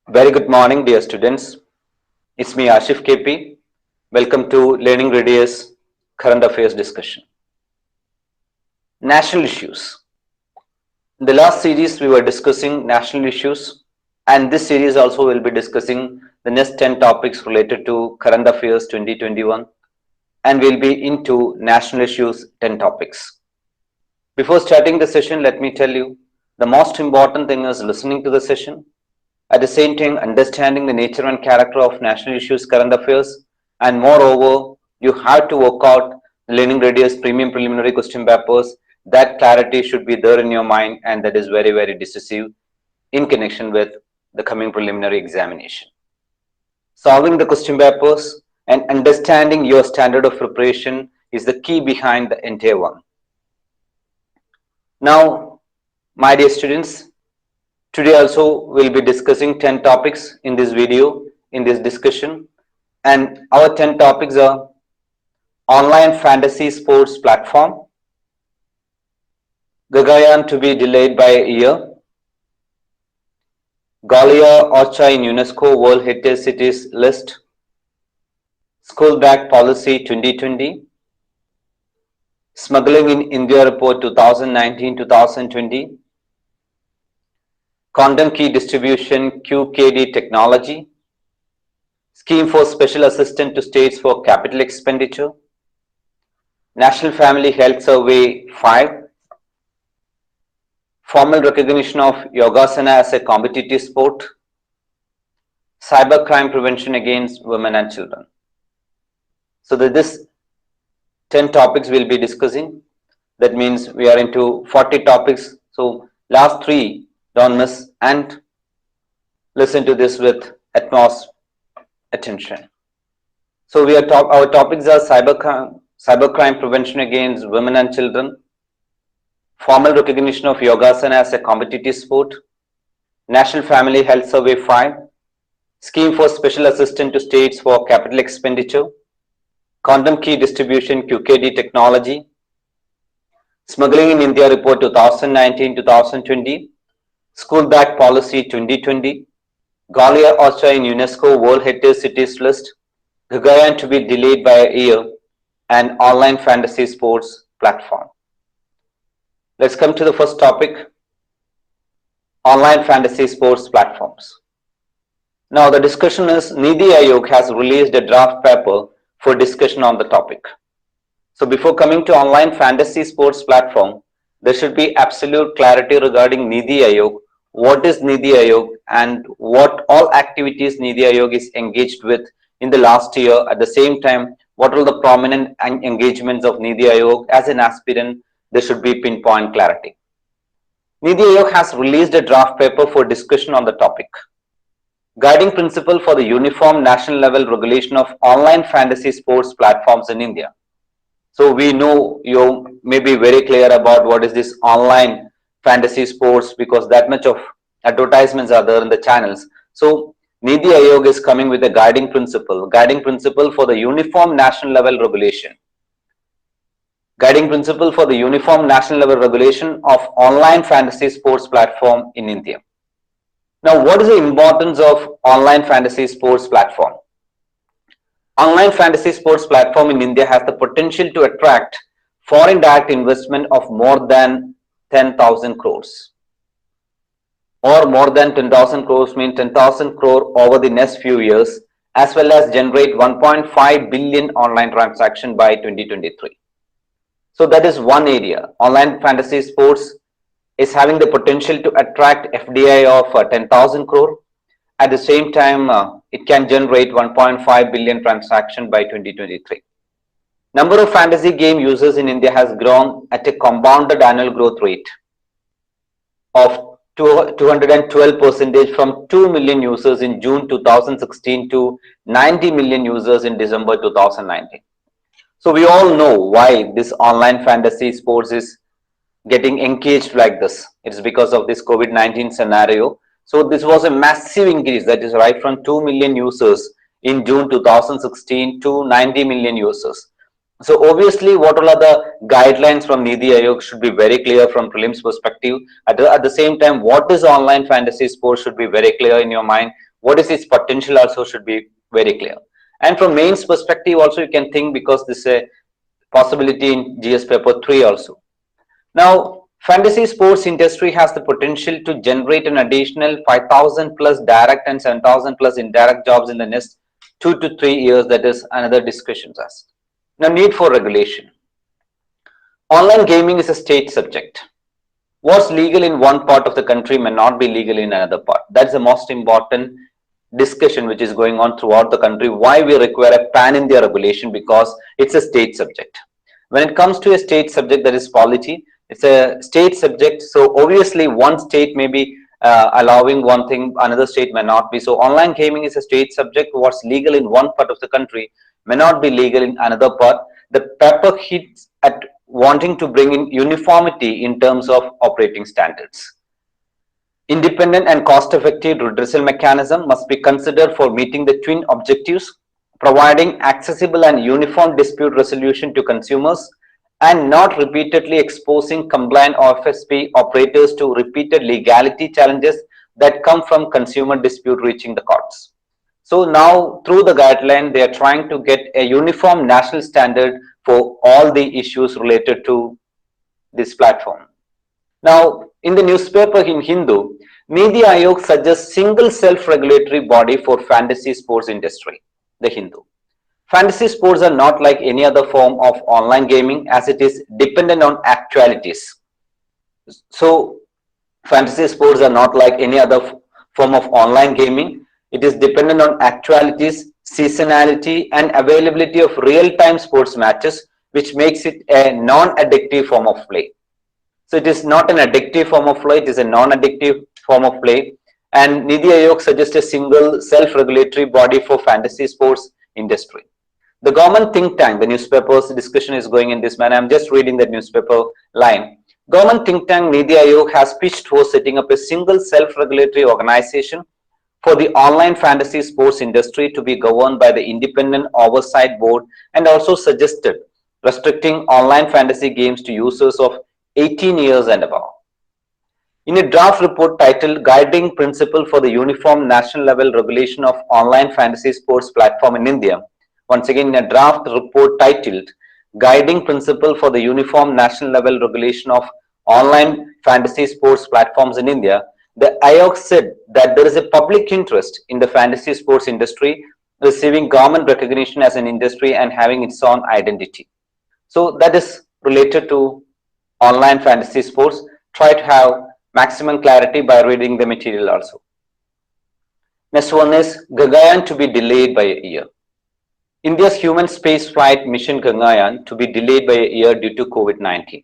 Very good morning, dear students. It's me, Ashif KP. Welcome to Learning Radius Current Affairs discussion. National issues. In the last series, we were discussing national issues, and this series also will be discussing the next 10 topics related to Current Affairs 2021, and we'll be into national issues 10 topics. Before starting the session, let me tell you the most important thing is listening to the session. At the same time, understanding the nature and character of national issues, current affairs, and moreover, you have to work out the Learning Radius premium preliminary question papers. That clarity should be there in your mind, and that is very, very decisive in connection with the coming preliminary examination. Solving the question papers and understanding your standard of preparation is the key behind the entire one. Now, my dear students, today also we'll be discussing 10 topics in this video, in this discussion, and our 10 topics are online fantasy sports platform, Gaganyaan to be delayed by a year, Gwalior Orchha in UNESCO World Heritage Cities list, School Bag Policy 2020, Smuggling in India Report 2019-2020, Condom Key Distribution QKD Technology, Scheme for Special Assistance to States for Capital Expenditure, National Family Health Survey 5, Formal Recognition of Yogasana as a Competitive Sport, Cybercrime Prevention Against Women and Children. So this 10 topics we'll be discussing. That means we are into 40 topics. So last 3 don't miss and listen to this with utmost attention. So our topics are cybercrime prevention against women and children, formal recognition of Yogasana as a competitive sport, National Family Health Survey 5, Scheme for Special Assistance to States for Capital Expenditure, Condom Key Distribution QKD Technology, Smuggling in India Report 2019-2020, School Bag Policy 2020, Gwalior Orchha in UNESCO World Heritage Cities list, Gaganyaan to be delayed by a year, and online fantasy sports platform. Let's come to the first topic, online fantasy sports platforms. Now the discussion is NITI Aayog has released a draft paper for discussion on the topic. So before coming to online fantasy sports platform, there should be absolute clarity regarding NITI Aayog. What is NITI Aayog and what all activities NITI Aayog is engaged with in the last year. At the same time, what are the prominent engagements of NITI Aayog as an aspirant? There should be pinpoint clarity. NITI Aayog has released a draft paper for discussion on the topic. Guiding principle for the uniform national level regulation of online fantasy sports platforms in India. So we know you may be very clear about what is this online fantasy sports because that much of advertisements are there in the channels. So NITI Aayog is coming with a guiding principle for the uniform national level regulation. Guiding principle for the uniform national level regulation of online fantasy sports platform in India. Now, what is the importance of online fantasy sports platform? Online fantasy sports platform in India has the potential to attract foreign direct investment of more than 10,000 crores. Or more than 10,000 crores means 10,000 crore over the next few years, as well as generate 1.5 billion online transaction by 2023. So that is one area. Online fantasy sports is having the potential to attract FDI of 10,000 crore. At the same time, it can generate 1.5 billion transaction by 2023. Number of fantasy game users in India has grown at a compounded annual growth rate of 212% from 2 million users in June 2016 to 90 million users in December 2019. So we all know why this online fantasy sports is getting engaged like this. It's because of this COVID-19 scenario. So this was a massive increase, that is right from 2 million users in June 2016 to 90 million users. So obviously what all are the guidelines from NITI Aayog should be very clear from prelims perspective. At the same time, what is online fantasy sports should be very clear in your mind. what is its potential also should be very clear. And from mains perspective also you can think, because this is a possibility in GS paper 3 also. Now, fantasy sports industry has the potential to generate an additional 5,000 plus direct and 7,000 plus indirect jobs in the next 2 to 3 years. That is another discussion asked. Now, need for regulation. Online gaming is a state subject. What's legal in one part of the country may not be legal in another part. That's the most important discussion which is going on throughout the country. Why we require a pan-India regulation? Because it's a state subject. When it comes to a state subject, that is polity, it's a state subject. So obviously one state may be allowing one thing, another state may not be. So online gaming is a state subject. What's legal in one part of the country may not be legal in another part. The paper hits at wanting to bring in uniformity in terms of operating standards. Independent and cost-effective redressal mechanism must be considered for meeting the twin objectives, providing accessible and uniform dispute resolution to consumers and not repeatedly exposing compliant OFSP operators to repeated legality challenges that come from consumer dispute reaching the courts. So now through the guideline, they are trying to get a uniform national standard for all the issues related to this platform. Now, in the newspaper in Hindu, NITI Aayog suggests single self-regulatory body for fantasy sports industry, the Hindu. Fantasy sports are not like any other form of online gaming, as it is dependent on actualities. So, fantasy sports are not like any other form of online gaming. It is dependent on actualities, seasonality, and availability of real-time sports matches, which makes it a non-addictive form of play. So it is not an addictive form of play, it is a non-addictive form of play. And NITI Aayog suggests a single self-regulatory body for fantasy sports industry. The government think tank, the newspaper's discussion is going in this manner. I'm just reading the newspaper line. Government think tank NITI Aayog has pitched for setting up a single self-regulatory organization for the online fantasy sports industry to be governed by the independent oversight board, and also suggested restricting online fantasy games to users of 18 years and above. In a draft report titled Guiding Principle for the Uniform National Level Regulation of Online Fantasy Sports Platform in India, once again in a draft report titled Guiding Principle for the Uniform National Level Regulation of Online Fantasy Sports Platforms in India, the Aayog said that there is a public interest in the fantasy sports industry receiving government recognition as an industry and having its own identity. So that is related to online fantasy sports. Try to have maximum clarity by reading the material also. Next one is Gaganyaan to be delayed by a year. India's human space flight mission Gaganyaan to be delayed by a year due to COVID-19.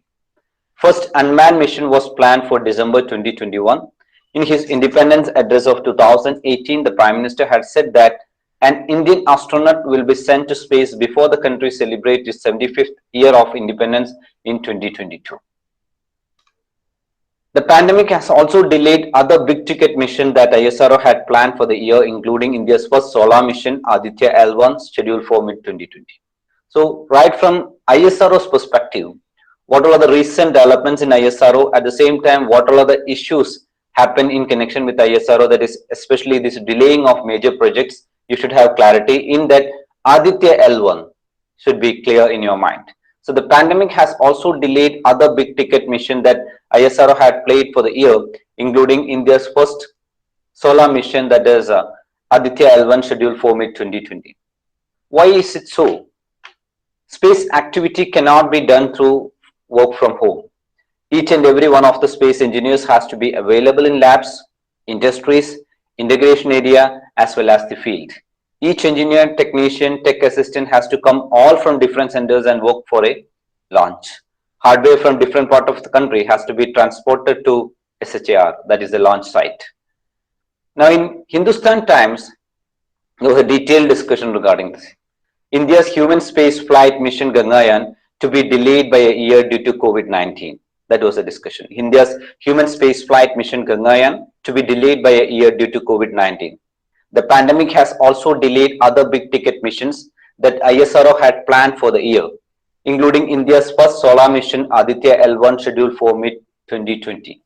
First unmanned mission was planned for December 2021. In his independence address of 2018, the Prime Minister had said that an Indian astronaut will be sent to space before the country celebrates its 75th year of independence in 2022. The pandemic has also delayed other big-ticket missions that ISRO had planned for the year, including India's first solar mission, Aditya L1, scheduled for mid-2020. So, right from ISRO's perspective, what are the recent developments in ISRO? At the same time, what are the issues happen in connection with ISRO? That is, especially this delaying of major projects. You should have clarity in that. Aditya L1 should be clear in your mind. So the pandemic has also delayed other big ticket missions that ISRO had planned for the year, including India's first solar mission, that is Aditya L1, scheduled for mid-2020. Why is it so? Space activity cannot be done through work from home. Each and every one of the space engineers has to be available in labs, industries, integration area, as well as the field. Each engineer, technician, tech assistant has to come all from different centers and work for a launch. Hardware from different part of the country has to be transported to SHAR, that is the launch site. Now in Hindustan Times, there was a detailed discussion regarding this. India's human space flight mission Gaganyaan to be delayed by a year due to COVID-19. That was a discussion. India's human space flight mission Gaganyaan to be delayed by a year due to COVID-19. The pandemic has also delayed other big ticket missions that ISRO had planned for the year, including India's first solar mission Aditya L1, scheduled for mid-2020.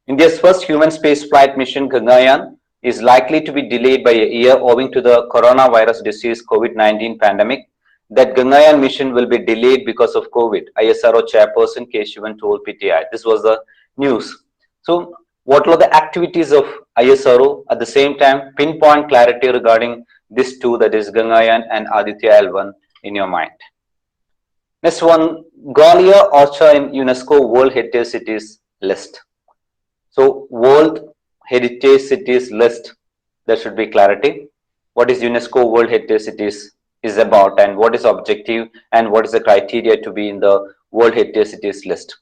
India's first human space flight mission Gaganyaan is likely to be delayed by a year owing to the coronavirus disease COVID-19 pandemic. That Gaganyaan mission will be delayed because of COVID, ISRO chairperson K. Shivan told PTI. This was the news. So, what were the activities of ISRO? At the same time, pinpoint clarity regarding these two, that is Gaganyaan and Aditya L1, in your mind. Next one, Gwalior, Orchha in UNESCO World Heritage Cities list. So, World Heritage Cities list, there should be clarity. What is UNESCO World Heritage Cities is about, and what is objective, and what is the criteria to be in the World Heritage Cities list.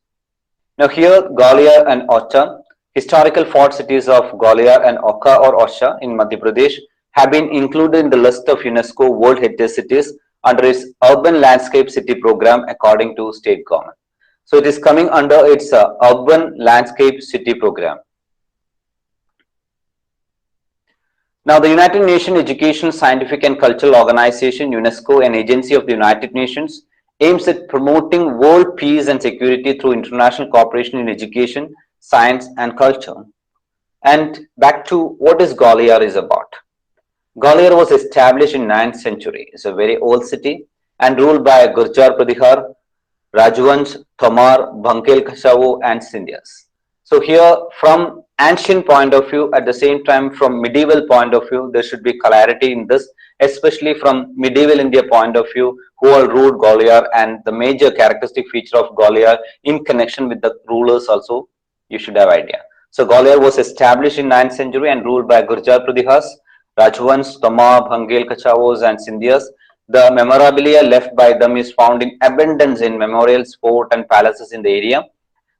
Now here, Gwalior and Orchha, historical fort cities of Gwalior and Orchha or Orchha in Madhya Pradesh have been included in the list of UNESCO World Heritage Cities under its Urban Landscape City Program according to state government. So it is coming under its Urban Landscape City Program. Now, the United Nations Educational, Scientific and Cultural Organization, UNESCO, an agency of the United Nations, aims at promoting world peace and security through international cooperation in education, science and culture. And back to what is Gwalior is about. Gwalior was established in 9th century. It's a very old city and ruled by Gurjar Pradihar, Rajvansh, Tomar, Bhankel Khashavu and Scindias. So here, from ancient point of view, at the same time from medieval point of view, there should be clarity in this, especially from medieval India point of view, who all ruled Gwalior and the major characteristic feature of Gwalior in connection with the rulers also, you should have idea. So Gwalior was established in 9th century and ruled by Gurjar Pradihas, Rajvansh, Tomar, Bhankel Khashavus and Scindias. The memorabilia left by them is found in abundance in memorials, fort and palaces in the area.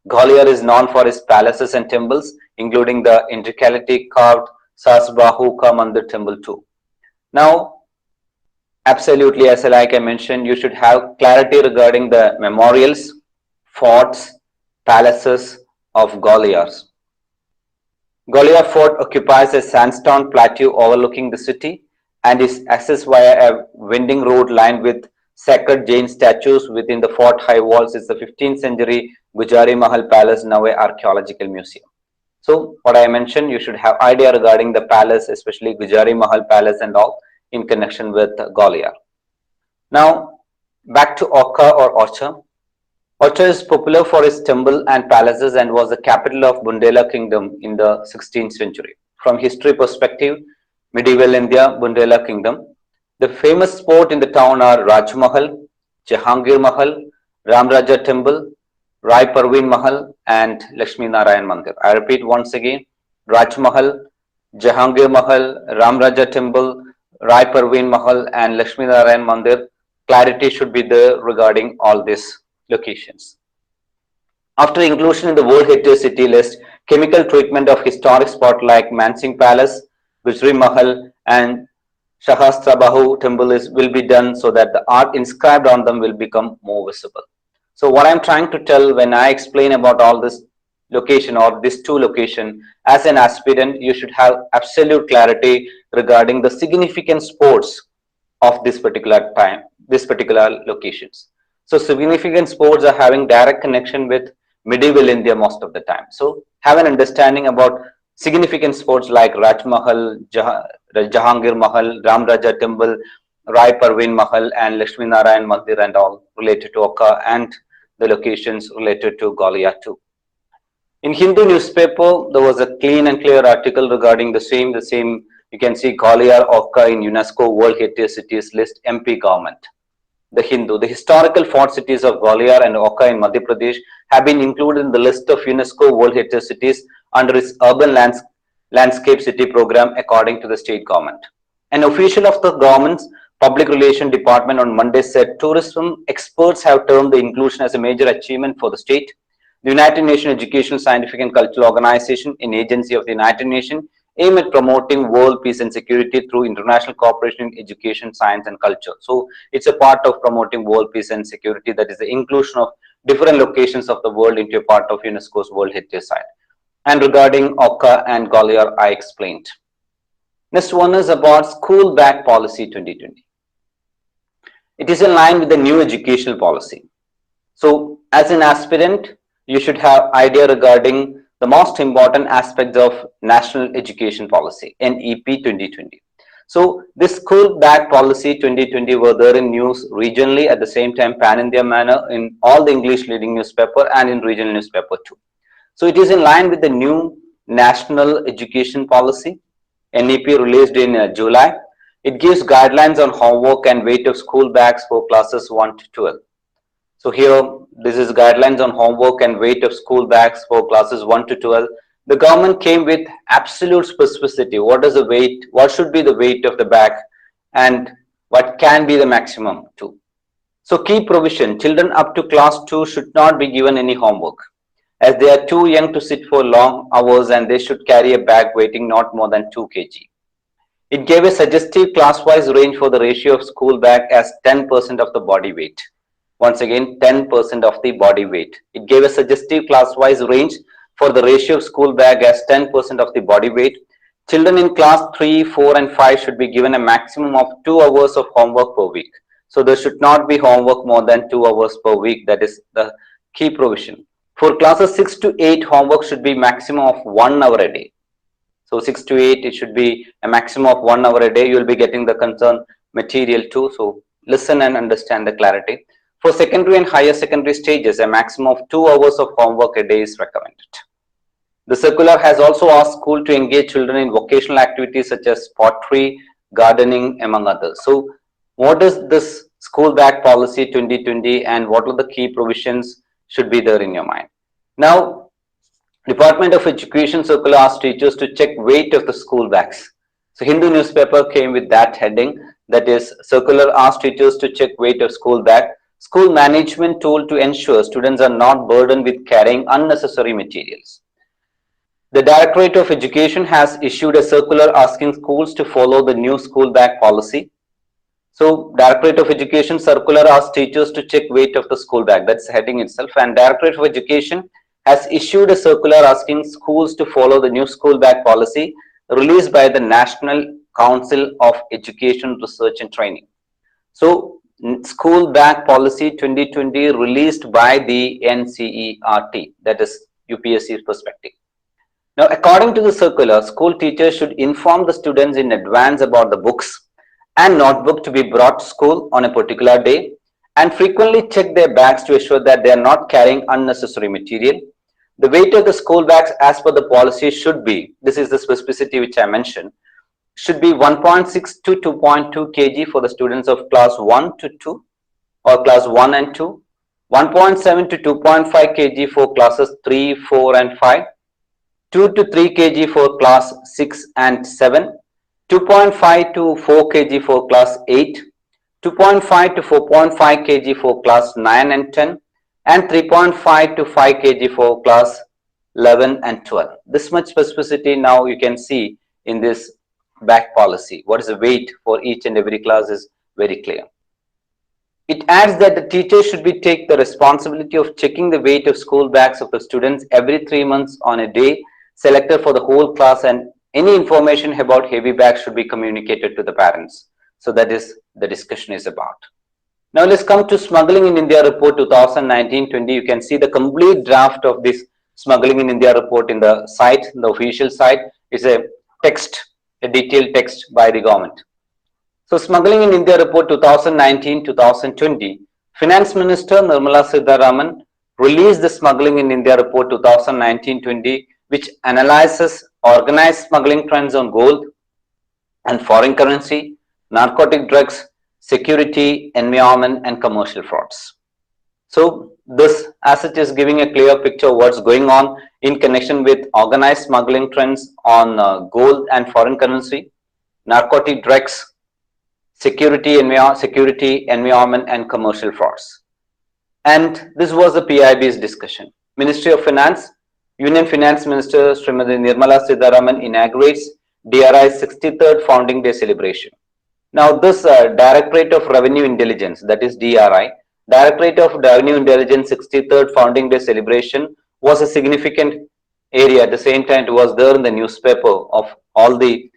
Gwalior is known for its palaces and temples, including the intricately carved Sasbahu Ka Mandir temple too. Now, absolutely, as like I mentioned, you should have clarity regarding the memorials, forts, palaces of Gwalior. Gwalior Fort occupies a sandstone plateau overlooking the city and is accessed via a winding road lined with sacred Jain statues. Within the fort high walls is the 15th century Gujari Mahal Palace, now an archaeological museum. So what I mentioned, you should have idea regarding the palace, especially Gujari Mahal Palace and all in connection with Gwalior. Now back to Orchha or Orchha. Orchha is popular for its temple and palaces and was the capital of Bundela Kingdom in the 16th century. From history perspective, medieval India, Bundela Kingdom. The famous sport in the town are Raj Mahal, Jahangir Mahal, Ram Raja Temple, Rai Parveen Mahal and Lakshmi Narayan Mandir. I repeat once again, Raj Mahal, Jahangir Mahal, Ram Raja Temple, Rai Parveen Mahal and Lakshmi Narayan Mandir. Clarity should be there regarding all these locations. After inclusion in the World Heritage City list, chemical treatment of historic spots like Mansingh Palace, Gujri Mahal and Sahasrabahu temple will be done so that the art inscribed on them will become more visible. So what I'm trying to tell when I explain about all this location or these two location, as an aspirant, you should have absolute clarity regarding the significant sports of this particular time, this particular locations. So significant sports are having direct connection with medieval India most of the time. So have an understanding about significant sports like Raj Mahal, Jahangir Mahal, Ram Raja Temple, Rai Parveen Mahal and Lakshmi Narayan Mandir and all related to Orchha and the locations related to Gwalior too. In Hindu newspaper, there was a clean and clear article regarding the same. You can see Gwalior, Orchha in UNESCO World Heritage Cities list, MP government. The Hindu, the historical fort cities of Gwalior and Orchha in Madhya Pradesh have been included in the list of UNESCO World Heritage Cities under its Urban Landscape City Program according to the state government. An official of the government's Public Relations Department on Monday said tourism experts have termed the inclusion as a major achievement for the state. The United Nations Educational, Scientific and Cultural Organization, an agency of the United Nations, aim at promoting world peace and security through international cooperation in education, science and culture. So it's a part of promoting world peace and security, that is the inclusion of different locations of the world into a part of UNESCO's World Heritage Site. And regarding Orchha and Gwalior, I explained. Next one is about School Bag Policy 2020. It is in line with the new educational policy. So as an aspirant, you should have idea regarding the most important aspects of National Education Policy, NEP 2020. So this school bag policy 2020 were there in news regionally, at the same time pan-India manner in all the English leading newspaper and in regional newspaper too. So it is in line with the new National Education Policy, NEP, released in July. It gives guidelines on homework and weight of school bags for classes 1 to 12. So here, this is guidelines on homework and weight of school bags for classes 1 to 12. The government came with absolute specificity. What is the weight? What should be the weight of the bag? And what can be the maximum too? So key provision, children up to class 2 should not be given any homework, as they are too young to sit for long hours, and they should carry a bag weighing not more than 2 kg. It gave a suggestive class-wise range for the ratio of school bag as 10% of the body weight. Once again, 10% of the body weight. It gave a suggestive class-wise range for the ratio of school bag as 10% of the body weight. Children in class 3, 4 and 5 should be given a maximum of 2 hours of homework per week. So there should not be homework more than 2 hours per week. That is the key provision. For classes 6 to 8, homework should be maximum of 1 hour a day. So 6 to 8, it should be a maximum of 1 hour a day. You will be getting the concerned material too. So listen and understand the clarity. For secondary and higher secondary stages, a maximum of 2 hours of homework a day is recommended. The circular has also asked school to engage children in vocational activities such as pottery, gardening, among others. So what is this school bag policy 2020 and what are the key provisions should be there in your mind? Now, Department of Education circular asked teachers to check weight of the school bags. So Hindu newspaper came with that heading, that is, circular asked teachers to check weight of school bag. School management told to ensure students are not burdened with carrying unnecessary materials. The Directorate of Education has issued a circular asking schools to follow the new school bag policy. So Directorate of Education circular asked teachers to check weight of the school bag. That's the heading itself. And Directorate of Education has issued a circular asking schools to follow the new school bag policy released by the National Council of Education Research and Training. So school bag policy 2020 released by the NCERT, that is UPSC's perspective. Now, according to the circular, school teachers should inform the students in advance about the books and notebook to be brought to school on a particular day, and frequently check their bags to ensure that they are not carrying unnecessary material. The weight of the school bags as per the policy should be, this is the specificity which I mentioned, should be 1.6 to 2.2 kg for the students of class 1 to 2 or class 1 and 2, 1.7 to 2.5 kg for classes 3, 4 and 5, 2 to 3 kg for class 6 and 7, 2.5 to 4 kg for class 8, 2.5 to 4.5 kg for class 9 and 10, and 3.5 to 5 kg for class 11 and 12. This much specificity now you can see in this bag policy. What is the weight for each and every class is very clear. It adds that the teachers should take the responsibility of checking the weight of school bags of the students every 3 months on a day selected for the whole class, and any information about heavy bags should be communicated to the parents. So that is the discussion is about. Now let's come to Smuggling in India report 2019-20. You can see the complete draft of this Smuggling in India report in the site, the official site. It's a text, a detailed text by the government. So Smuggling in India report 2019-2020, Finance Minister Nirmala Sitharaman released the Smuggling in India report 2019-20, which analyzes organized smuggling trends on gold and foreign currency, narcotic drugs, security, environment, and commercial frauds. So this asset is giving a clear picture of what's going on in connection with organized smuggling trends on gold and foreign currency, narcotic drugs, security, environment, and commercial frauds. And this was the PIB's discussion. Ministry of Finance, Union Finance Minister Srimati Nirmala Sitharaman inaugurates DRI's 63rd founding day celebration. Now this Directorate of Revenue Intelligence, that is DRI, Directorate of Revenue Intelligence 63rd founding day celebration was a significant area. At the same time, it was there in the newspaper of all the,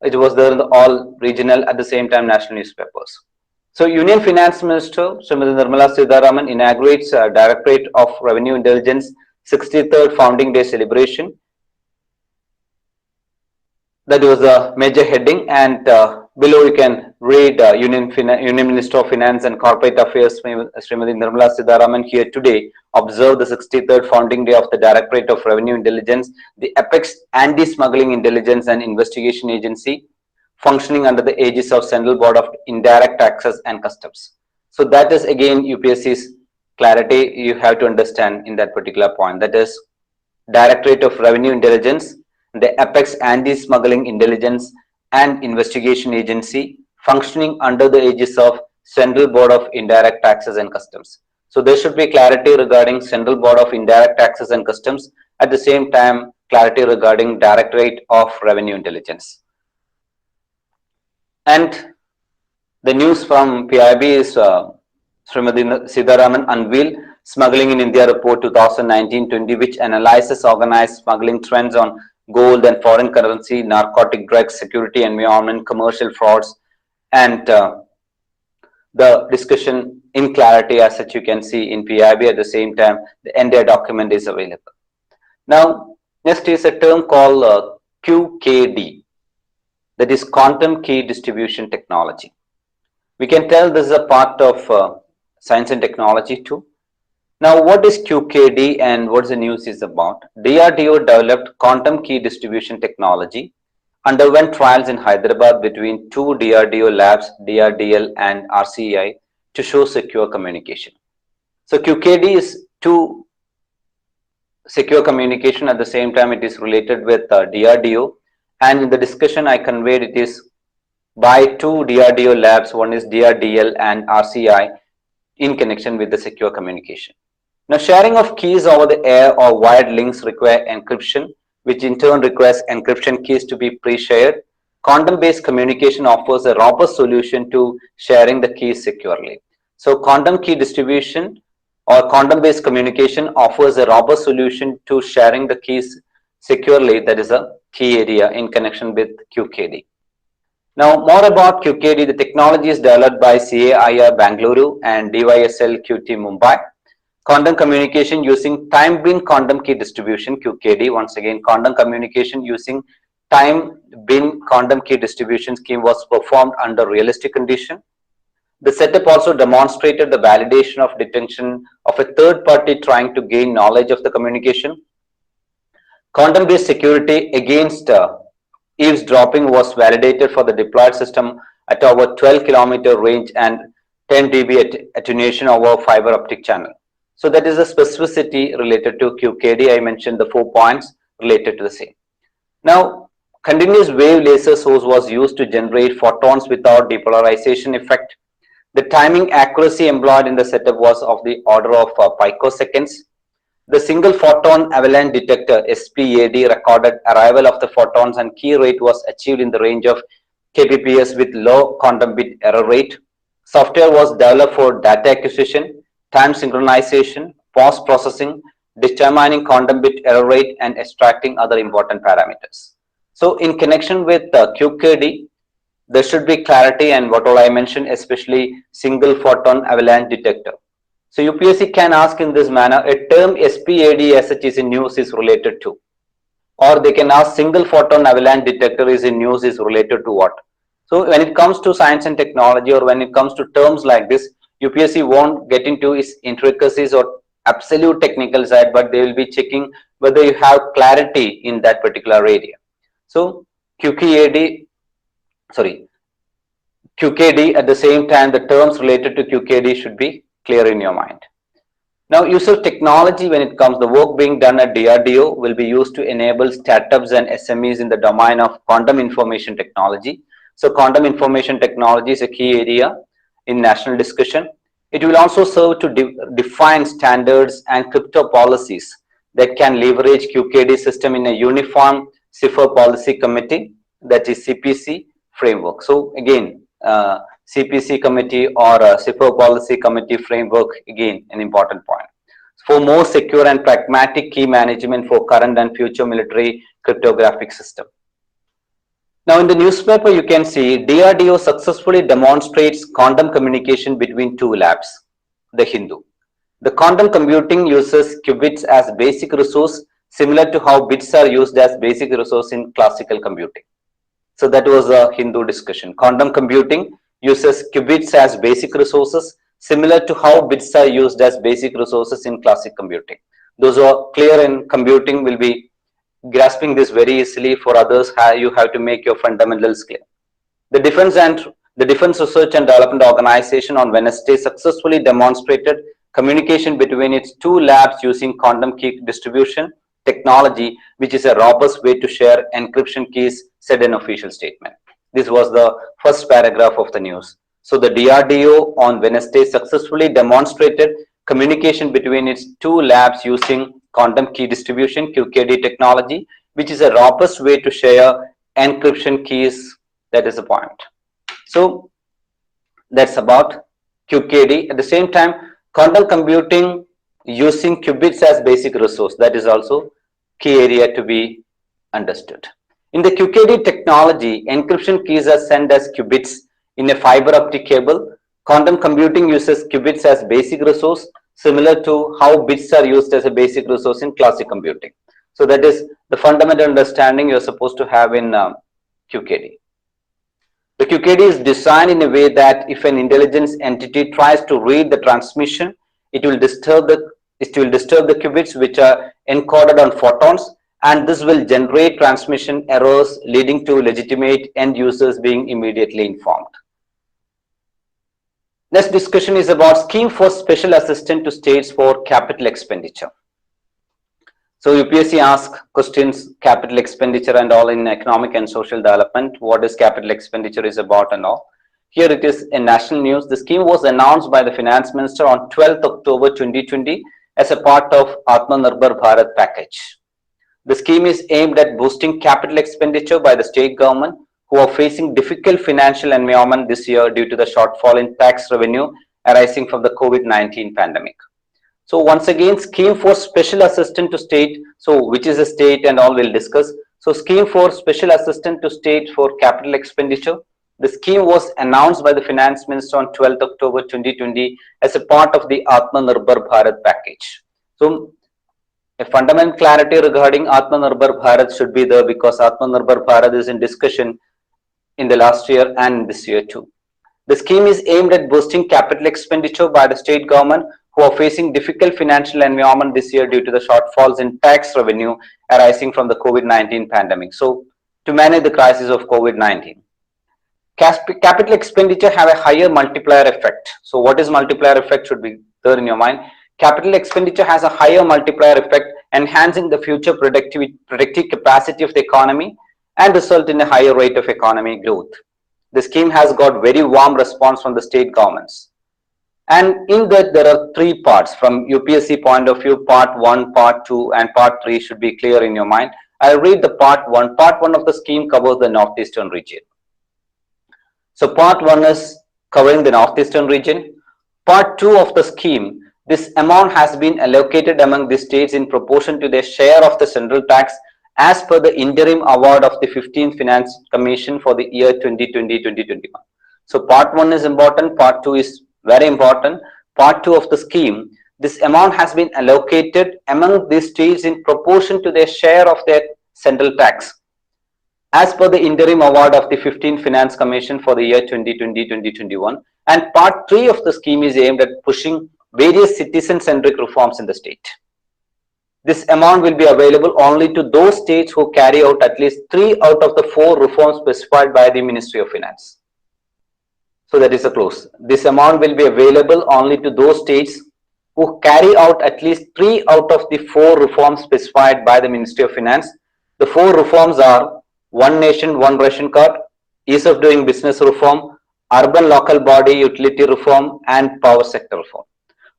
it was there in the all regional, at the same time national newspapers. So Union Finance Minister Srimati Nirmala Sitharaman inaugurates Directorate of Revenue Intelligence 63rd Founding Day celebration. That was a major heading, and below you can read Union Minister of Finance and Corporate Affairs Srimati Nirmala Sitharaman here today observed the 63rd founding day of the Directorate of Revenue Intelligence, the apex anti-smuggling intelligence and investigation agency functioning under the aegis of Central Board of Indirect Taxes and Customs. So that is again UPSC's clarity you have to understand in that particular point. That is Directorate of Revenue Intelligence, the apex anti-smuggling intelligence and investigation agency functioning under the aegis of Central Board of Indirect Taxes and Customs. So there should be clarity regarding Central Board of Indirect Taxes and Customs, at the same time clarity regarding Directorate of Revenue Intelligence. And the news from PIB is Srimati Sitharaman unveiled Smuggling in India Report 2019-20, which analyzes organized smuggling trends on gold and foreign currency, narcotic drugs, security, environment, commercial frauds, and the discussion in clarity as such you can see in PIB. At the same time, the entire document is available. Now, next is a term called QKD, that is Quantum Key Distribution Technology. We can tell this is a part of science and technology too. Now, what is QKD and what the news is about? DRDO developed quantum key distribution technology, underwent trials in Hyderabad between two DRDO labs, DRDL and RCI, to show secure communication. So, QKD is two secure communication, at the same time it is related with DRDO, and in the discussion I conveyed it is by two DRDO labs, one is DRDL and RCI, in connection with the secure communication. Now, sharing of keys over the air or wired links require encryption, which in turn requires encryption keys to be pre-shared. Quantum-based communication offers a robust solution to sharing the keys securely. So, quantum key distribution or quantum-based communication offers a robust solution to sharing the keys securely. That is a key area in connection with QKD. Now, more about QKD, the technology is developed by CAIR Bangalore and DYSL QT Mumbai. Quantum communication using time-bin quantum key distribution, QKD. Once again, quantum communication using time-bin quantum key distribution scheme was performed under realistic condition. The setup also demonstrated the validation of detection of a third party trying to gain knowledge of the communication. Quantum-based security against eavesdropping was validated for the deployed system at over 12-kilometer range and 10 dB attenuation over fiber optic channel. So that is the specificity related to QKD. I mentioned the 4 points related to the same. Now, continuous wave laser source was used to generate photons without depolarization effect. The timing accuracy employed in the setup was of the order of picoseconds. The single photon avalanche detector SPAD recorded arrival of the photons and key rate was achieved in the range of kbps with low quantum bit error rate. Software was developed for data acquisition, time synchronization, post-processing, determining quantum bit error rate and extracting other important parameters. So in connection with QKD, there should be clarity and what all I mentioned, especially single photon avalanche detector. So UPSC can ask in this manner, a term SPAD as such is in news is related to, or they can ask single photon avalanche detector is in news is related to what. So when it comes to science and technology or when it comes to terms like this, UPSC won't get into its intricacies or absolute technical side, but they will be checking whether you have clarity in that particular area. So QKD at the same time, the terms related to QKD should be clear in your mind. Now, use of technology when it comes, the work being done at DRDO will be used to enable startups and SMEs in the domain of quantum information technology. So, quantum information technology is a key area in national discussion. It will also serve to define standards and crypto policies that can leverage QKD system in a uniform cipher policy committee, that is CPC framework. So, again, CPC committee or cipher policy committee framework, again an important point for more secure and pragmatic key management for current and future military cryptographic system. Now in the newspaper you can see DRDO successfully demonstrates quantum communication between two labs, the Hindu. The quantum computing uses qubits as basic resource, similar to how bits are used as basic resource in classical computing. So that was a Hindu discussion. Quantum computing uses qubits as basic resources, similar to how bits are used as basic resources in classic computing. Those who are clear in computing will be grasping this very easily. For others, you have to make your fundamentals clear. The Defense Research and Development Organization on Wednesday successfully demonstrated communication between its two labs using quantum key distribution technology, which is a robust way to share encryption keys, said an official statement. This was the first paragraph of the news. So the DRDO on Wednesday successfully demonstrated communication between its two labs using quantum key distribution QKD technology, which is a robust way to share encryption keys. That is the point. So that's about QKD. At the same time, quantum computing using qubits as basic resource, that is also key area to be understood. In the QKD technology, encryption keys are sent as qubits in a fiber optic cable. Quantum computing uses qubits as basic resource, similar to how bits are used as a basic resource in classic computing. So that is the fundamental understanding you're supposed to have in QKD. The QKD is designed in a way that if an intelligence entity tries to read the transmission, it will disturb the qubits which are encoded on photons, and this will generate transmission errors, leading to legitimate end users being immediately informed. Next discussion is about scheme for special assistance to states for capital expenditure. So UPSC asks questions, capital expenditure and all in economic and social development. What is capital expenditure is about and all. Here it is in national news. The scheme was announced by the finance minister on 12th October 2020 as a part of Atmanirbhar Bharat package. The scheme is aimed at boosting capital expenditure by the state government who are facing difficult financial environment this year due to the shortfall in tax revenue arising from the COVID-19 pandemic. So once again, scheme for special assistance to state, so which is a state and all we'll discuss. So scheme for special assistance to state for capital expenditure. The scheme was announced by the finance minister on 12th October 2020 as a part of the Atmanirbhar Bharat package. So a fundamental clarity regarding Atmanirbhar Bharat should be there because Atmanirbhar Bharat is in discussion in the last year and this year too. The scheme is aimed at boosting capital expenditure by the state government who are facing difficult financial environment this year due to the shortfalls in tax revenue arising from the COVID-19 pandemic. So to manage the crisis of COVID-19. Capital expenditure have a higher multiplier effect. So what is multiplier effect should be there in your mind. Capital expenditure has a higher multiplier effect, enhancing the future productive capacity of the economy and result in a higher rate of economic growth. The scheme has got very warm response from the state governments. And in that there are three parts from UPSC point of view. Part 1, part 2 and part 3 should be clear in your mind. I'll read the part 1. Part 1 of the scheme covers the northeastern region. So part 1 is covering the northeastern region. Part 2 of the scheme, this amount has been allocated among the states in proportion to their share of the central tax as per the interim award of the 15th Finance Commission for the year 2020-2021. So part 1 is important, part 2 is very important. Part 2 of the scheme, this amount has been allocated among the states in proportion to their share of their central tax as per the interim award of the 15th Finance Commission for the year 2020-2021. And part 3 of the scheme is aimed at pushing various citizen-centric reforms in the state. This amount will be available only to those states who carry out at least 3 out of the 4 reforms specified by the Ministry of Finance. So that is a clause. This amount will be available only to those states who carry out at least 3 out of the 4 reforms specified by the Ministry of Finance. The 4 reforms are One Nation, One Ration Card, Ease of Doing Business Reform, Urban Local Body Utility Reform, and Power Sector Reform.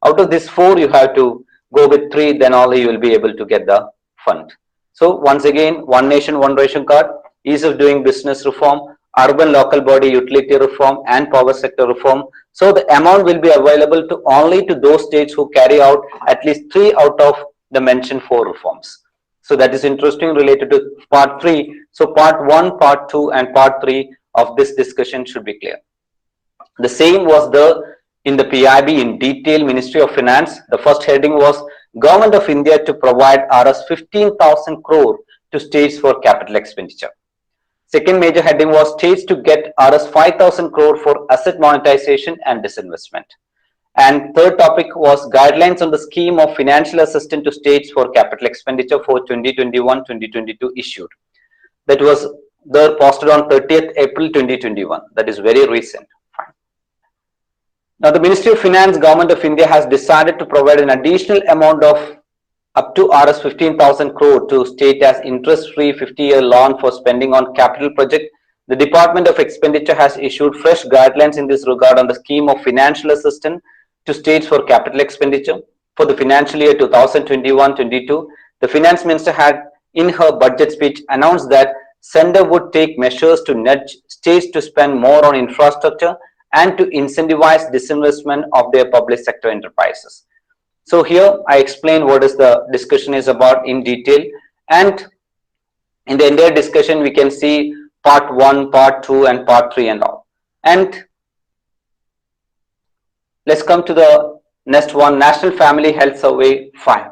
Out of these 4, you have to go with 3, then only you will be able to get the fund. So once again, One Nation, One Ration Card, Ease of Doing Business Reform, Urban Local Body Utility Reform, and Power Sector Reform. So the amount will be available to only to those states who carry out at least 3 out of the mentioned 4 reforms. So that is interesting related to part 3. So part 1, part 2 and part 3 of this discussion should be clear. The same was there in the PIB in detail, Ministry of Finance. The first heading was Government of India to provide Rs 15,000 crore to states for capital expenditure. Second major heading was states to get Rs 5,000 crore for asset monetization and disinvestment. And third topic was guidelines on the scheme of financial assistance to states for capital expenditure for 2021-2022 issued. That was there posted on 30th April 2021. That is very recent. Now, the Ministry of Finance, Government of India has decided to provide an additional amount of up to Rs 15,000 crore to state as interest-free 50-year loan for spending on capital project. The Department of Expenditure has issued fresh guidelines in this regard on the scheme of financial assistance to states for capital expenditure for the financial year 2021-22. The Finance Minister had, in her budget speech, announced that Centre would take measures to nudge states to spend more on infrastructure and to incentivize disinvestment of their public sector enterprises. So here I explain what is the discussion is about in detail, and in the entire discussion we can see part 1, part 2 and part 3 and all. And let's come to the next one, National Family Health Survey 5.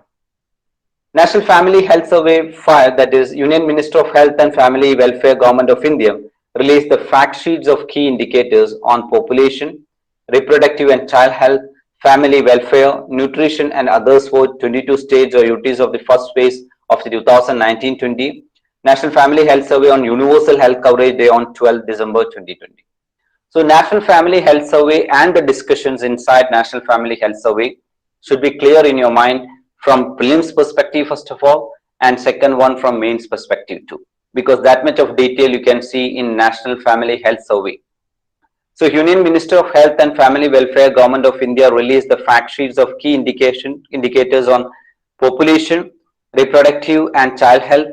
National Family Health Survey 5, that is Union Minister of Health and Family Welfare, Government of India, released the fact sheets of key indicators on population, reproductive and child health, family welfare, nutrition and others for 22 states or UTs of the first phase of the 2019-20 National Family Health Survey on Universal Health Coverage Day on 12 December 2020. So National Family Health Survey and the discussions inside National Family Health Survey should be clear in your mind from prelims perspective first of all, and second one from mains perspective too, because that much of detail you can see in National Family Health Survey. So Union Minister of Health and Family Welfare, Government of India released the fact sheets of key indicators on population, reproductive and child health,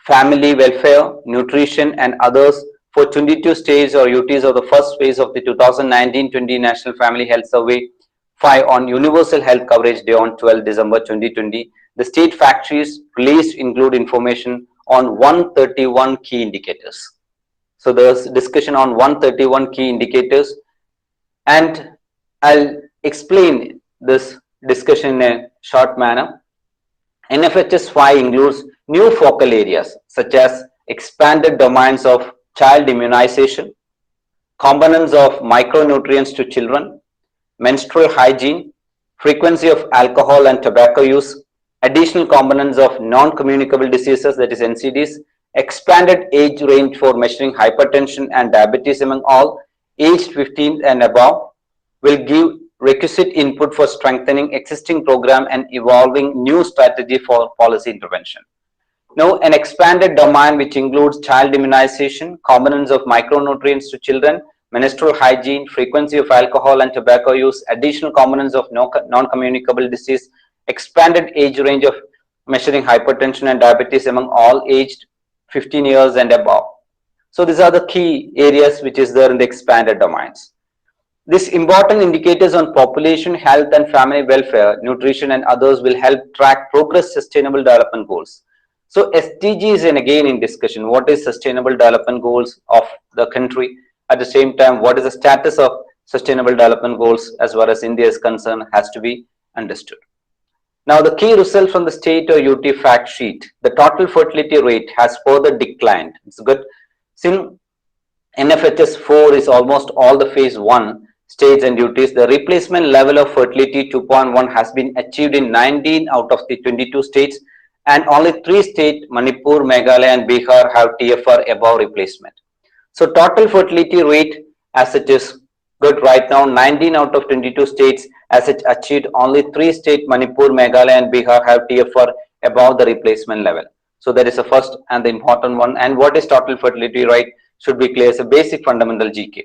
family welfare, nutrition and others for 22 states or UTs of the first phase of the 2019-20 National Family Health Survey 5 on Universal Health Coverage Day on 12 December 2020. The state fact sheets released include information on 131 key indicators. So there's discussion on 131 key indicators, and I'll explain this discussion in a short manner. NFHS 5 includes new focal areas such as expanded domains of child immunization, components of micronutrients to children, menstrual hygiene, frequency of alcohol and tobacco use, additional components of non-communicable diseases, that is NCDs, expanded age range for measuring hypertension and diabetes among all aged 15 and above, will give requisite input for strengthening existing program and evolving new strategy for policy intervention. Now, an expanded domain which includes child immunization, components of micronutrients to children, menstrual hygiene, frequency of alcohol and tobacco use, additional components of non-communicable disease, expanded age range of measuring hypertension and diabetes among all aged 15 years and above. So these are the key areas which is there in the expanded domains. These important indicators on population, health and family welfare, nutrition and others will help track progress sustainable development goals. So SDGs, and again in discussion, what is sustainable development goals of the country? At the same time, what is the status of sustainable development goals as far as India is concerned has to be understood. Now, the key result from the state or UT fact sheet, the total fertility rate has further declined. It's good. Since NFHS 4 is almost all the phase 1 states and UTs, the replacement level of fertility 2.1 has been achieved in 19 out of the 22 states, and only 3 states, Manipur, Meghalaya and Bihar, have TFR above replacement. So total fertility rate as it is good right now, 19 out of 22 states as it achieved, only 3 states, Manipur, Meghalaya and Bihar, have TFR above the replacement level. So that is the first and the important one. And what is total fertility rate should be clear as a basic fundamental GK.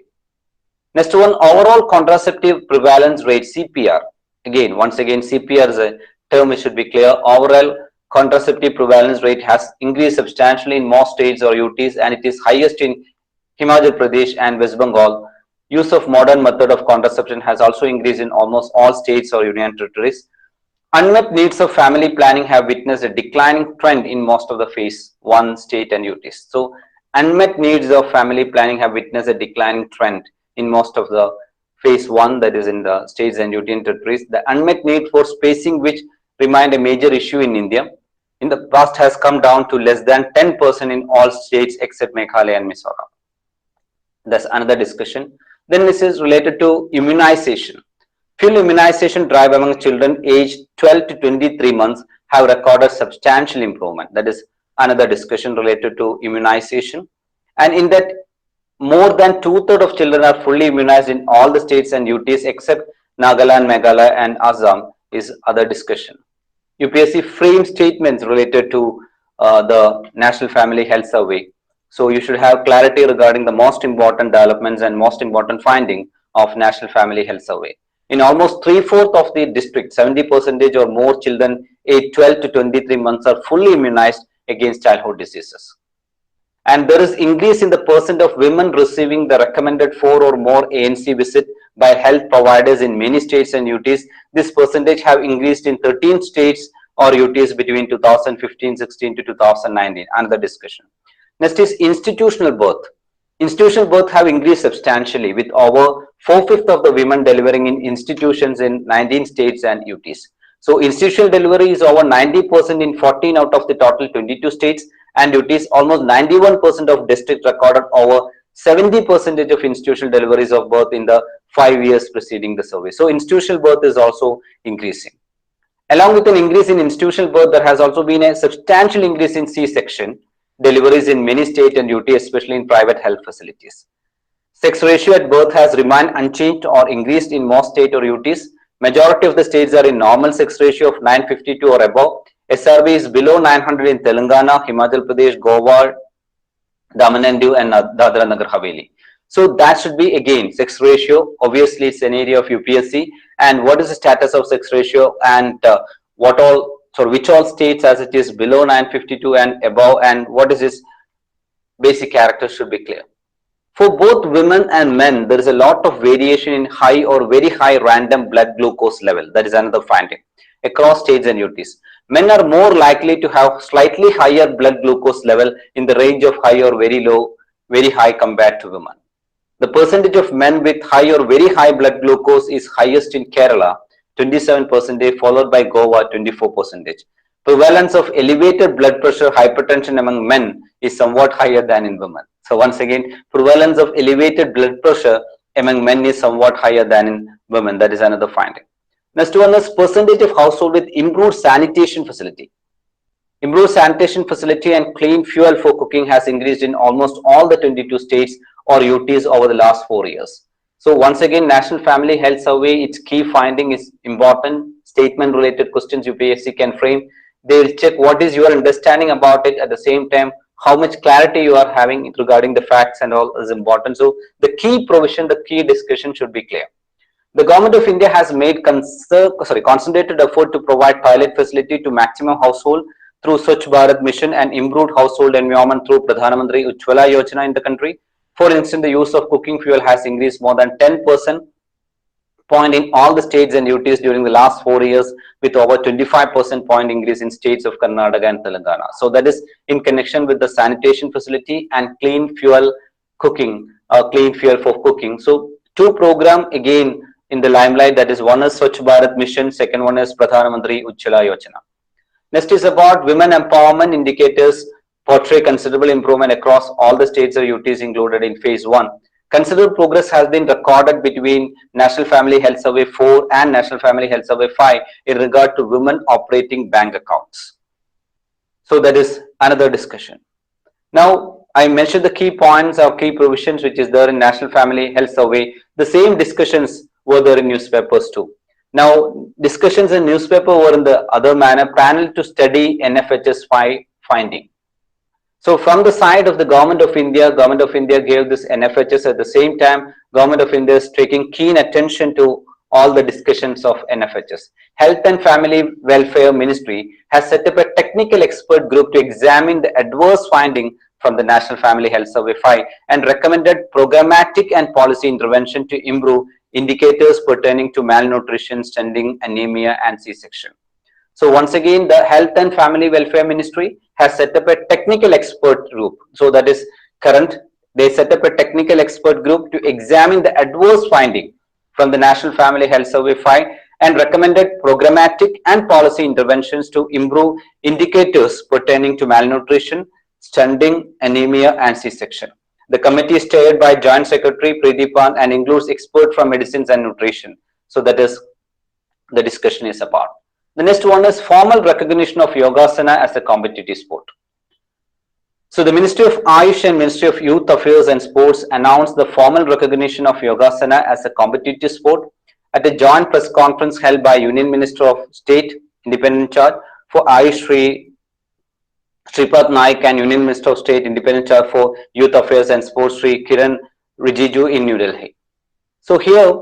Next one, overall contraceptive prevalence rate, CPR. Again, once again, CPR is a term which should be clear. Overall contraceptive prevalence rate has increased substantially in most states or UTs, and it is highest in Himachal Pradesh and West Bengal. Use of modern method of contraception has also increased in almost all states or union territories. Unmet needs of family planning have witnessed a declining trend in most of the phase 1 state and UTs. So unmet needs of family planning have witnessed a declining trend in most of the phase 1, that is in the states and union territories. The unmet need for spacing, which remained a major issue in India, in the past has come down to less than 10% in all states except Meghalaya and Mizoram. That's another discussion. Then this is related to immunization. Full immunization drive among children aged 12 to 23 months have recorded substantial improvement. That is another discussion related to immunization. And in that, more than two-thirds of children are fully immunized in all the states and UTs except Nagaland, Meghalaya and Assam is other discussion. UPSC frame statements related to the National Family Health Survey. So you should have clarity regarding the most important developments and most important finding of National Family Health Survey. In almost 3/4 of the district, 70% or more children aged 12 to 23 months are fully immunized against childhood diseases. And there is increase in the percent of women receiving the recommended 4 or more ANC visit by health providers in many states and UTs. This percentage have increased in 13 states or UTs between 2015-16 to 2019. Another discussion. Next is institutional birth. Institutional birth have increased substantially with over 4/5 of the women delivering in institutions in 19 states and UTs. So institutional delivery is over 90% in 14 out of the total 22 states and UTs. Almost 91% of districts recorded over 70% of institutional deliveries of birth in the 5 years preceding the survey. So institutional birth is also increasing. Along with an increase in institutional birth, there has also been a substantial increase in C-section deliveries in many states and UT, especially in private health facilities. Sex ratio at birth has remained unchanged or increased in most states or UTs. Majority of the states are in normal sex ratio of 952 or above. SRB is below 900 in Telangana, Himachal Pradesh, Goa, Daman and Diu and Dadra Nagar Haveli. So that should be again sex ratio. Obviously, it's an area of UPSC. And what is the status of sex ratio and which all states as it is below 952 and above, and what is its basic character should be clear. For both women and men, there is a lot of variation in high or very high random blood glucose level. That is another finding across states and UTs. Men are more likely to have slightly higher blood glucose level in the range of high or very low, very high compared to women. The percentage of men with high or very high blood glucose is highest in Kerala, 27%, followed by Goa, 24%. Prevalence of elevated blood pressure, hypertension among men is somewhat higher than in women. So once again, prevalence of elevated blood pressure among men is somewhat higher than in women. That is another finding. Next one is percentage of household with improved sanitation facility. Improved sanitation facility and clean fuel for cooking has increased in almost all the 22 states or UTs over the last 4 years. So once again, National Family Health Survey, its key finding is important. Statement related questions UPSC can frame. They will check what is your understanding about it. At the same time, how much clarity you are having regarding the facts and all is important. So the key provision, the key discussion should be clear. The Government of India has made concentrated effort to provide toilet facility to maximum household through Swachh Bharat mission and improved household environment through Pradhan Mantri Ujjwala Yojana in the country. For instance, the use of cooking fuel has increased more than 10% point in all the states and UTs during the last 4 years, with over 25% point increase in states of Karnataka and Telangana. So that is in connection with the sanitation facility and clean fuel cooking, clean fuel for cooking. So two program again in the limelight, that is one is Swachh Bharat mission, second one is Pradhan Mantri Ujjwala Yojana. Next is about women empowerment indicators portray considerable improvement across all the states or UTs included in phase 1. Considerable progress has been recorded between National Family Health Survey 4 and National Family Health Survey 5 in regard to women operating bank accounts. So that is another discussion. Now, I mentioned the key points or key provisions which is there in National Family Health Survey. The same discussions were there in newspapers too. Now, discussions in newspaper were in the other manner, panel to study NFHS 5 finding. So from the side of the Government of India gave this NFHS. At the same time, Government of India is taking keen attention to all the discussions of NFHS. Health and Family Welfare Ministry has set up a technical expert group to examine the adverse finding from the National Family Health Survey 5 and recommended programmatic and policy intervention to improve indicators pertaining to malnutrition, stunting, anemia, and C-section. So once again, the Health and Family Welfare Ministry has set up a technical expert group. So that is current. They set up a technical expert group to examine the adverse finding from the National Family Health Survey 5 and recommended programmatic and policy interventions to improve indicators pertaining to malnutrition, stunting, anemia, and C-section. The committee is chaired by Joint Secretary Preetipan and includes experts from medicines and nutrition. So that is the discussion is about. The next one is formal recognition of Yogasana as a competitive sport. So the Ministry of Ayush and Ministry of Youth Affairs and Sports announced the formal recognition of Yogasana as a competitive sport at a joint press conference held by Union Minister of State, Independent Charge for Ayush Shripad Naik and Union Minister of State, Independent Charge for Youth Affairs and Sports Sri Kiran Rijiju in New Delhi. So here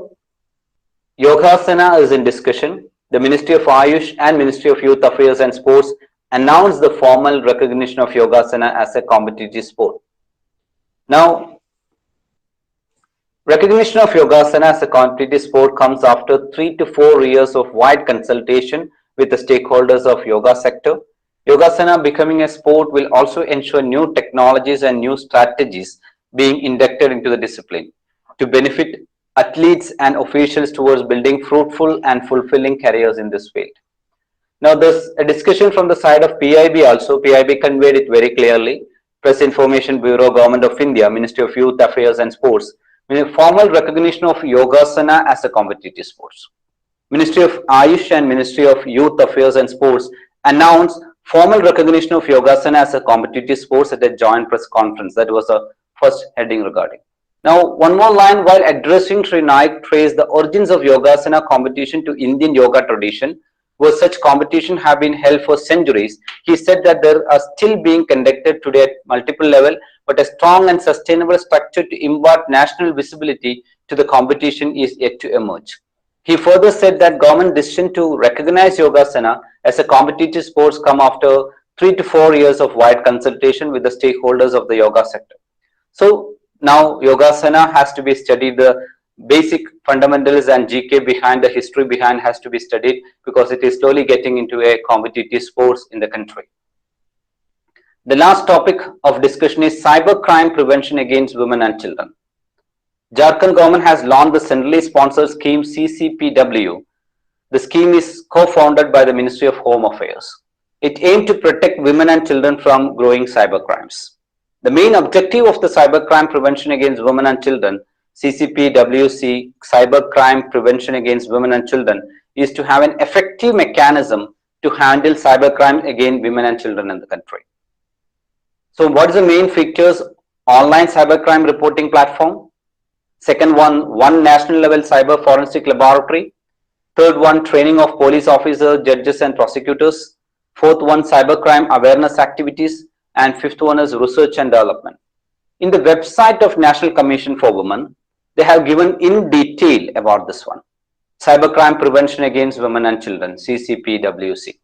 Yogasana is in discussion. The Ministry of Ayush and Ministry of Youth Affairs and Sports announced the formal recognition of Yogasana as a competitive sport. Now, recognition of Yogasana as a competitive sport comes after 3 to 4 years of wide consultation with the stakeholders of yoga sector. Yogasana becoming a sport will also ensure new technologies and new strategies being inducted into the discipline to benefit athletes and officials towards building fruitful and fulfilling careers in this field. Now, there's a discussion from the side of PIB also. PIB conveyed it very clearly. Press Information Bureau, Government of India, Ministry of Youth Affairs and Sports, formal recognition of Yogasana as a competitive sports. Ministry of Ayush and Ministry of Youth Affairs and Sports announced formal recognition of Yogasana as a competitive sports at a joint press conference. That was the first heading regarding. Now, one more line, while addressing Sri Naik traced the origins of Yogasana competition to Indian yoga tradition, where such competition have been held for centuries. He said that there are still being conducted today at multiple levels, but a strong and sustainable structure to impart national visibility to the competition is yet to emerge. He further said that government decision to recognize Yogasana as a competitive sports come after 3 to 4 years of wide consultation with the stakeholders of the yoga sector. So now Yogasana has to be studied, the basic fundamentals and GK behind, the history behind has to be studied because it is slowly getting into a competitive sports in the country. The last topic of discussion is cybercrime prevention against women and children. Jharkhand government has launched the centrally sponsored scheme CCPW. The scheme is co-founded by the Ministry of Home Affairs. It aims to protect women and children from growing cybercrimes. The main objective of the cybercrime prevention against women and children, CCPWC, cybercrime prevention against women and children, is to have an effective mechanism to handle cybercrime against women and children in the country. So what is the main features? Online cybercrime reporting platform. Second one national level cyber forensic laboratory. Third one, training of police officers, judges and prosecutors. Fourth one, cybercrime awareness activities. And fifth one is research and development. In the website of National Commission for Women, they have given in detail about this one. Cybercrime prevention against women and children, CCPWC.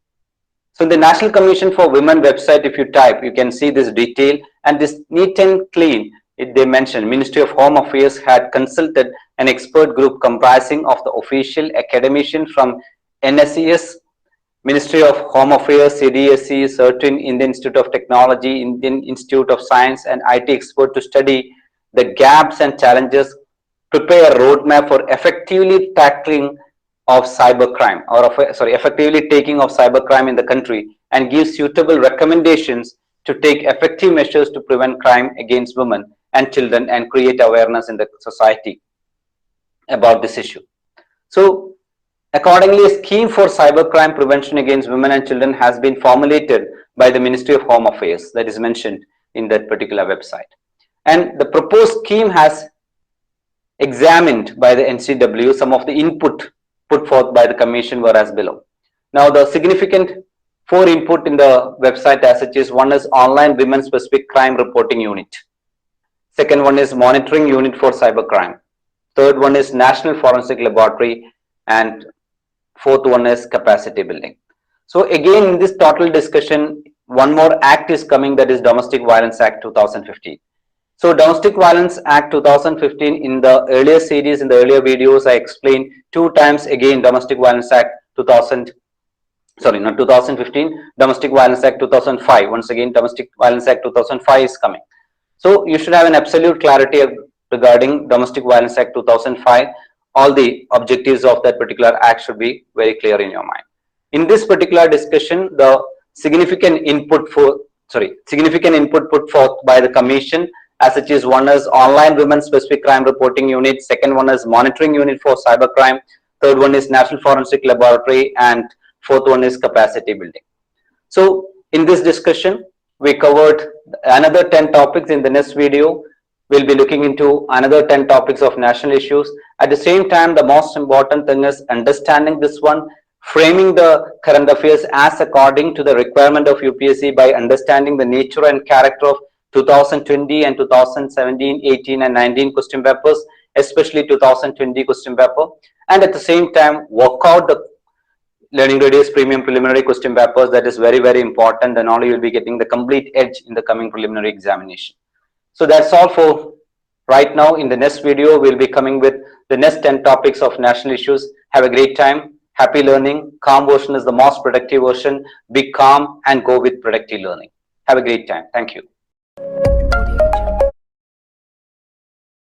So in the National Commission for Women website, if you type, you can see this detail and this neat and clean. They mentioned Ministry of Home Affairs had consulted an expert group comprising of the official academician from NSES, Ministry of Home Affairs, CDSE, certain Indian Institute of Technology, Indian Institute of Science and IT expert to study the gaps and challenges, prepare a roadmap for effectively tackling of cybercrime effectively taking of cybercrime in the country and give suitable recommendations to take effective measures to prevent crime against women and children and create awareness in the society about this issue. So accordingly, a scheme for cybercrime prevention against women and children has been formulated by the Ministry of Home Affairs that is mentioned in that particular website. And the proposed scheme has examined by the NCW. Some of the input put forth by the commission were as below. Now, the significant 4 input in the website as such is: one is online women specific crime reporting unit. Second one is monitoring unit for cybercrime. Third one is national forensic laboratory. And fourth one is capacity building. So again, in this total discussion, one more act is coming, that is Domestic Violence Act 2015. So Domestic Violence Act 2015, in the earlier series, in the earlier videos, I explained 2 times again Domestic Violence Act 2015, Domestic Violence Act 2005. Once again, Domestic Violence Act 2005 is coming. So you should have an absolute clarity regarding Domestic Violence Act 2005. all the objectives of that particular act should be very clear in your mind. In this particular discussion, the significant input put forth by the commission as such is: one is online women specific crime reporting unit, second one is monitoring unit for cybercrime, third one is national forensic laboratory, and fourth one is capacity building. So in this discussion, we covered another 10 topics. In the next video, we'll be looking into another 10 topics of national issues. At the same time, the most important thing is understanding this one, framing the current affairs as according to the requirement of UPSC by understanding the nature and character of 2020 and 2017, 18 and 19 question papers, especially 2020 question paper, and at the same time work out the Learning Radius Premium Preliminary question papers. That is very, very important, and only you will be getting the complete edge in the coming preliminary examination. So that's all for right now. In the next video, we'll be coming with the next 10 topics of national issues. Have a great time. Happy learning. Calm version is the most productive version. Be calm and go with productive learning. Have a great time. Thank you.